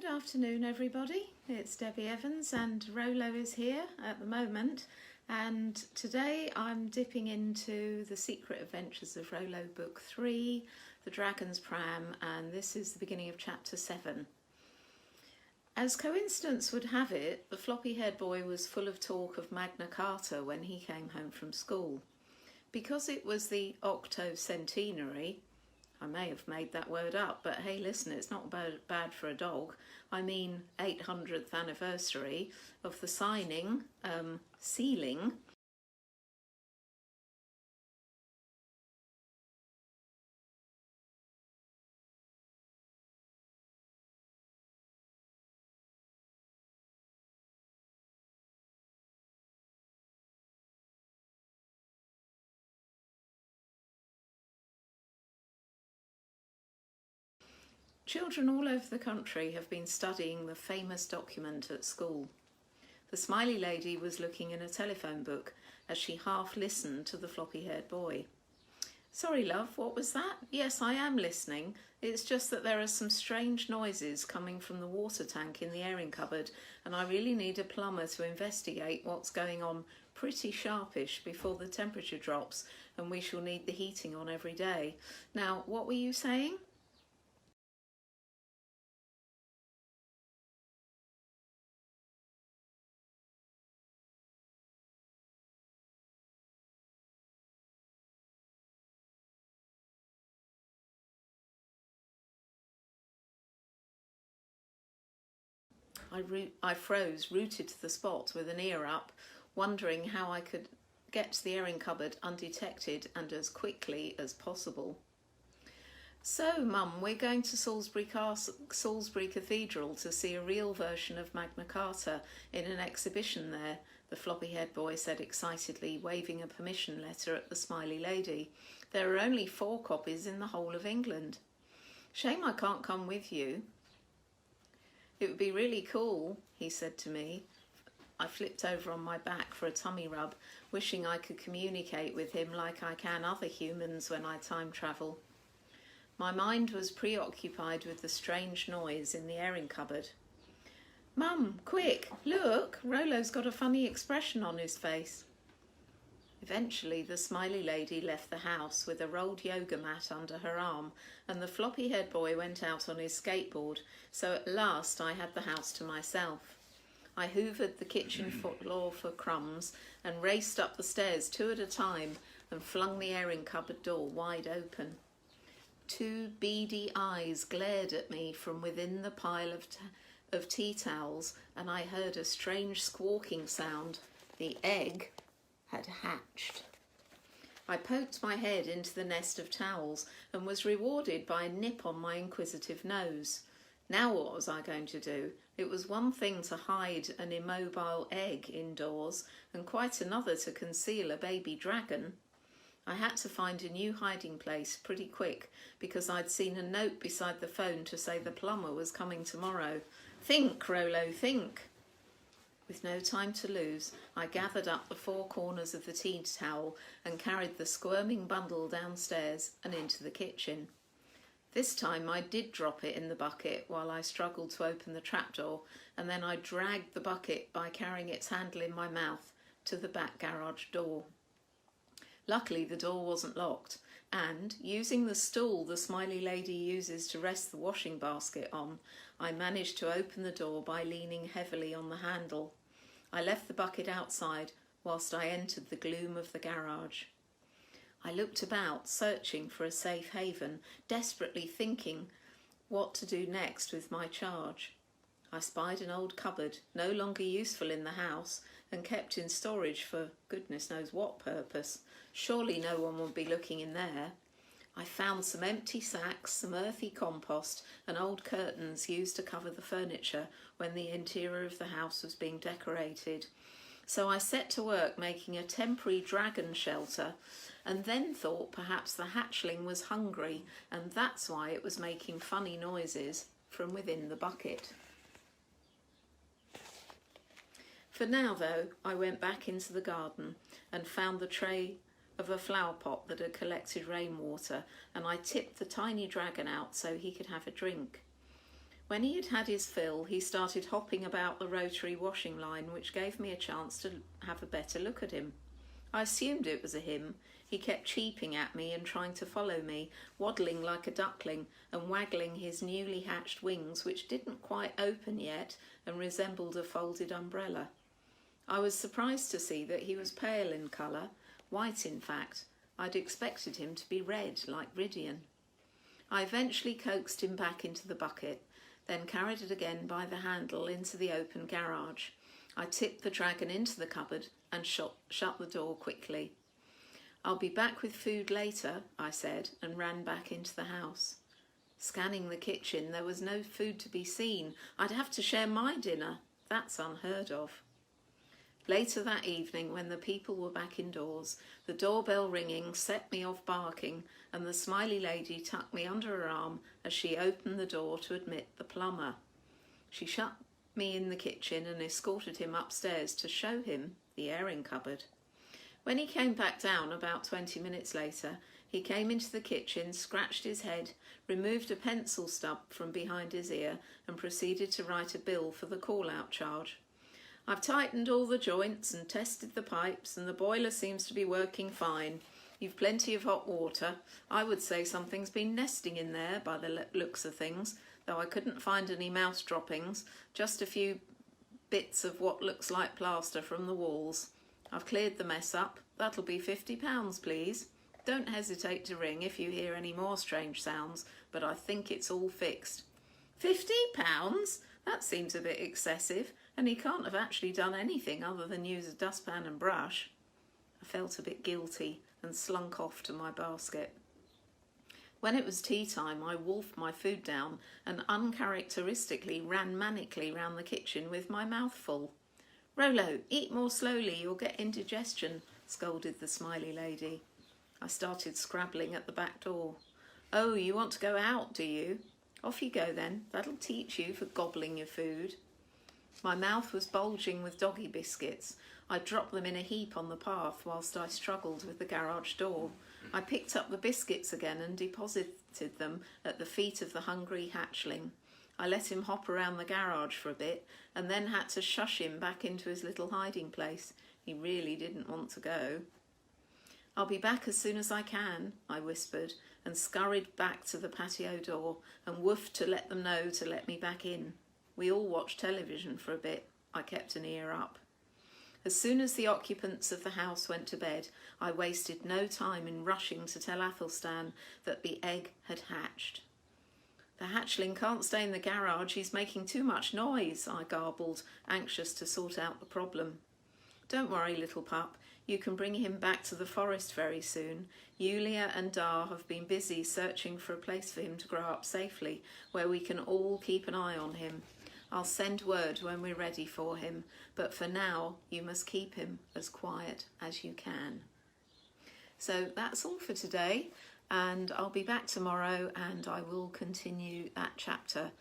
Good afternoon everybody, it's Debi Evans and Rolo is here at the moment, and today I'm dipping into The Secret Adventures of Rolo Book 3, The Dragon's Pram, and this is the beginning of chapter 7. As coincidence would have it, the floppy-haired boy was full of talk of Magna Carta when he came home from school. Because it was the octocentenary, I may have made that word up, but hey listen, it's not bad for a dog. I mean 800th anniversary of the sealing Children all over the country have been studying the famous document at school. The smiley lady was looking in a telephone book as she half listened to the floppy-haired boy. Sorry love, what was that? Yes, I am listening. It's just that there are some strange noises coming from the water tank in the airing cupboard, and I really need a plumber to investigate what's going on pretty sharpish before the temperature drops and we shall need the heating on every day. Now, what were you saying? I froze, rooted to the spot with an ear up, wondering how I could get to the airing cupboard undetected and as quickly as possible. So, Mum, we're going to Salisbury Cathedral to see a real version of Magna Carta in an exhibition there, the floppy-haired boy said excitedly, waving a permission letter at the smiley lady. There are only 4 copies in the whole of England. Shame I can't come with you. It would be really cool, he said to me. I flipped over on my back for a tummy rub, wishing I could communicate with him like I can other humans when I time travel. My mind was preoccupied with the strange noise in the airing cupboard. Mum, quick, look, Rolo's got a funny expression on his face. Eventually the smiley lady left the house with a rolled yoga mat under her arm, and the floppy-haired boy went out on his skateboard, so at last I had the house to myself. I hoovered the kitchen floor for crumbs and raced up the stairs 2 at a time and flung the airing cupboard door wide open. 2 beady eyes glared at me from within the pile of tea towels, and I heard a strange squawking sound. The egg had hatched. I poked my head into the nest of towels and was rewarded by a nip on my inquisitive nose. Now what was I going to do? It was one thing to hide an immobile egg indoors and quite another to conceal a baby dragon. I had to find a new hiding place pretty quick because I'd seen a note beside the phone to say the plumber was coming tomorrow. Think, Rolo, think. With no time to lose, I gathered up the 4 corners of the tea towel and carried the squirming bundle downstairs and into the kitchen. This time I did drop it in the bucket while I struggled to open the trapdoor, and then I dragged the bucket by carrying its handle in my mouth to the back garage door. Luckily the door wasn't locked, and, using the stool the smiley lady uses to rest the washing basket on, I managed to open the door by leaning heavily on the handle. I left the bucket outside whilst I entered the gloom of the garage. I looked about, searching for a safe haven, desperately thinking what to do next with my charge. I spied an old cupboard, no longer useful in the house, and kept in storage for goodness knows what purpose. Surely no one would be looking in there. I found some empty sacks, some earthy compost, and old curtains used to cover the furniture when the interior of the house was being decorated. So I set to work making a temporary dragon shelter, and then thought perhaps the hatchling was hungry, and that's why it was making funny noises from within the bucket. For now, though, I went back into the garden and found the tray of a flower pot that had collected rainwater, and I tipped the tiny dragon out so he could have a drink. When he had had his fill, he started hopping about the rotary washing line, which gave me a chance to have a better look at him. I assumed it was a him. He kept cheeping at me and trying to follow me, waddling like a duckling and waggling his newly hatched wings, which didn't quite open yet and resembled a folded umbrella. I was surprised to see that he was pale in colour, white in fact. I'd expected him to be red, like Ridian. I eventually coaxed him back into the bucket, then carried it again by the handle into the open garage. I tipped the dragon into the cupboard and shut the door quickly. "I'll be back with food later," I said, and ran back into the house. Scanning the kitchen, there was no food to be seen. I'd have to share my dinner. That's unheard of. Later that evening, when the people were back indoors, the doorbell ringing set me off barking, and the smiley lady tucked me under her arm as she opened the door to admit the plumber. She shut me in the kitchen and escorted him upstairs to show him the airing cupboard. When he came back down about 20 minutes later, he came into the kitchen, scratched his head, removed a pencil stub from behind his ear and proceeded to write a bill for the call-out charge. "I've tightened all the joints and tested the pipes, and the boiler seems to be working fine. You've plenty of hot water. I would say something's been nesting in there by the looks of things, though I couldn't find any mouse droppings, just a few bits of what looks like plaster from the walls. I've cleared the mess up. That'll be £50, please. Don't hesitate to ring if you hear any more strange sounds, but I think it's all fixed." £50? That seems a bit excessive, and he can't have actually done anything other than use a dustpan and brush. I felt a bit guilty and slunk off to my basket. When it was tea time, I wolfed my food down and uncharacteristically ran manically round the kitchen with my mouth full. "Rolo, eat more slowly, you'll get indigestion," scolded the smiley lady. I started scrabbling at the back door. "Oh, you want to go out, do you? Off you go then, that'll teach you for gobbling your food." My mouth was bulging with doggy biscuits. I dropped them in a heap on the path whilst I struggled with the garage door. I picked up the biscuits again and deposited them at the feet of the hungry hatchling. I let him hop around the garage for a bit and then had to shush him back into his little hiding place. He really didn't want to go. "I'll be back as soon as I can," I whispered, and scurried back to the patio door and woofed to let them know to let me back in. We all watched television for a bit. I kept an ear up. As soon as the occupants of the house went to bed, I wasted no time in rushing to tell Athelstan that the egg had hatched. "The hatchling can't stay in the garage, he's making too much noise," I garbled, anxious to sort out the problem. "Don't worry, little pup, you can bring him back to the forest very soon. Yulia and Dar have been busy searching for a place for him to grow up safely, where we can all keep an eye on him. I'll send word when we're ready for him, but for now you must keep him as quiet as you can." So that's all for today, and I'll be back tomorrow and I will continue that chapter